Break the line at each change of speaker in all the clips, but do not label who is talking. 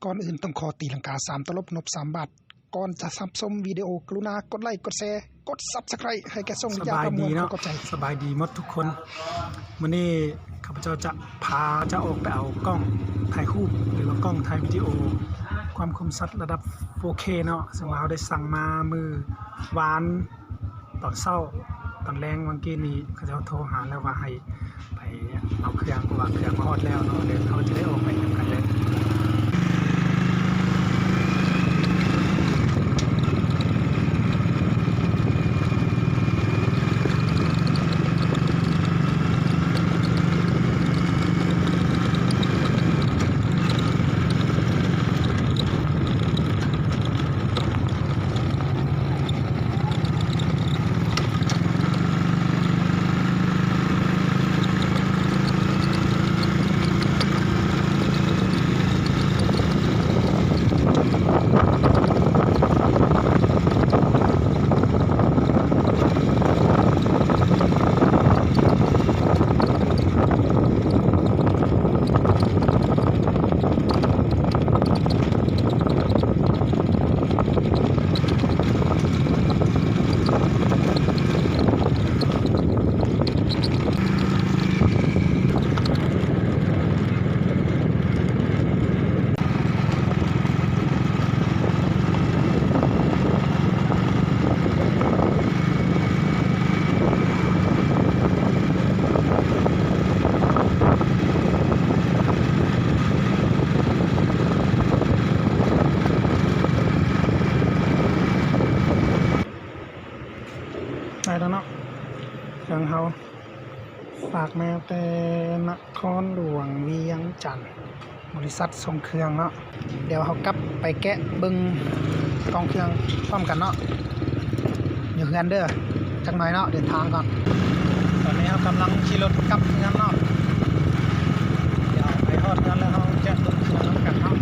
ก่อนอื่นต้องขอตีลังกา3ตลบนบ3บาทก่อนจะรับชมวิดีโอกรุณากดไลค์กดแชร์กด Subscribe ให้แก่ส่งวิทยาประมวลเข้าใจ
สบายดีหมดทุกคนวันนี้ข้าพเจ้าจะพาออกไปเอากล้องถ่ายรูปหรือว่ากล้องถ่ายวิดีโอความคมชัดระดับ 4K เนาะซึ่งเราได้สั่งมามือวานตอนเช้าตอนแรงวันกี้นี้เขาจะโทรหาแล้วว่าให้ไปเอาเครื่องเพราะว่าเครื่องมาฮอดแล้วเนาะเดี๋ยวเขาจะได้ออกไปกันเลยได้แล้วเนาะเครื่องเขาฝากแมวแต่นครหลวงเวียงจันทร์บริษัทส่งเครื่องเนาะเดี๋ยวเขากลับไปแกะเบิ้งกองเครื่องพร้อมกันเนาะอยู่เฮือนเด้อจักหน่อยเนาะเดินทางก่อนตอนนี้เขากำลังขี่รถกลับเฮือนเนาะเดี๋ยวไปฮอดกันแล้วเขาแกะเบิ้งเครื่องกันเนาะ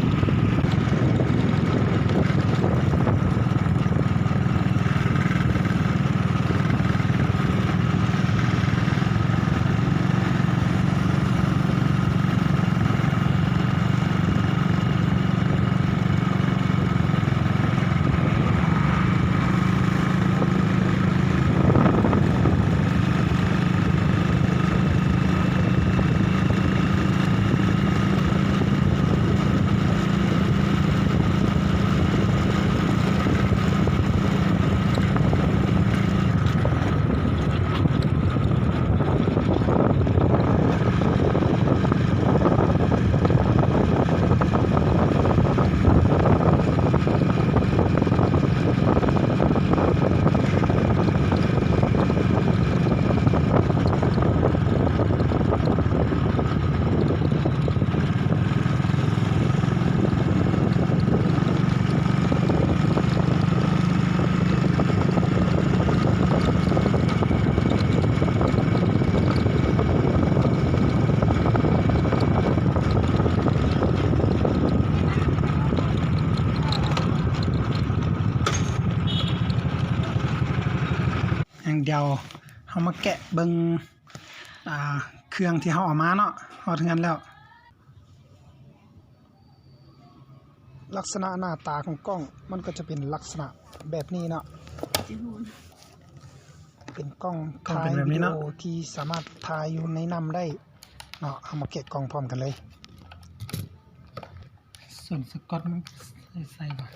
อย่างเดียวเขามาแกะเบิ้งเครื่องที่เขาออกมาเนาะฮอดเฮือนแล้วลักษณะหน้าตาของกล้องมันก็จะเป็นลักษณะแบบนี้เนาะเป็นกล้องถ่ายวิดีโอที่สามารถถ่ายอยู่ในน้ำได้เนาะเอามาแกะกล้องพร้อมกันเลยส่วนสกอตมันใส่ก่อน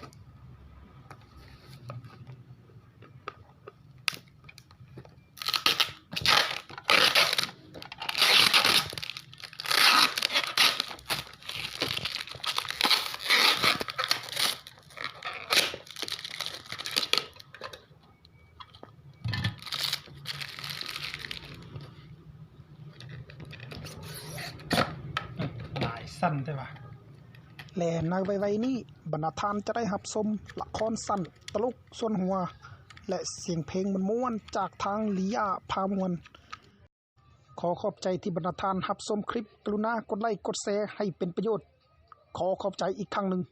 สั้นใช่ปะแหล่นายไวๆนี่บรรณาทานจะได้หับชมละครสั้นตลกส่วนหัวและเสียงเพลงมันม้วนจากทางลียาพามวลขอขอบใจที่บรรณาทานหับชมคลิปกรุณากดไลค์กดแชร์ให้เป็นประโยชน์ขอขอบใจอีกครั้งหนึ่ง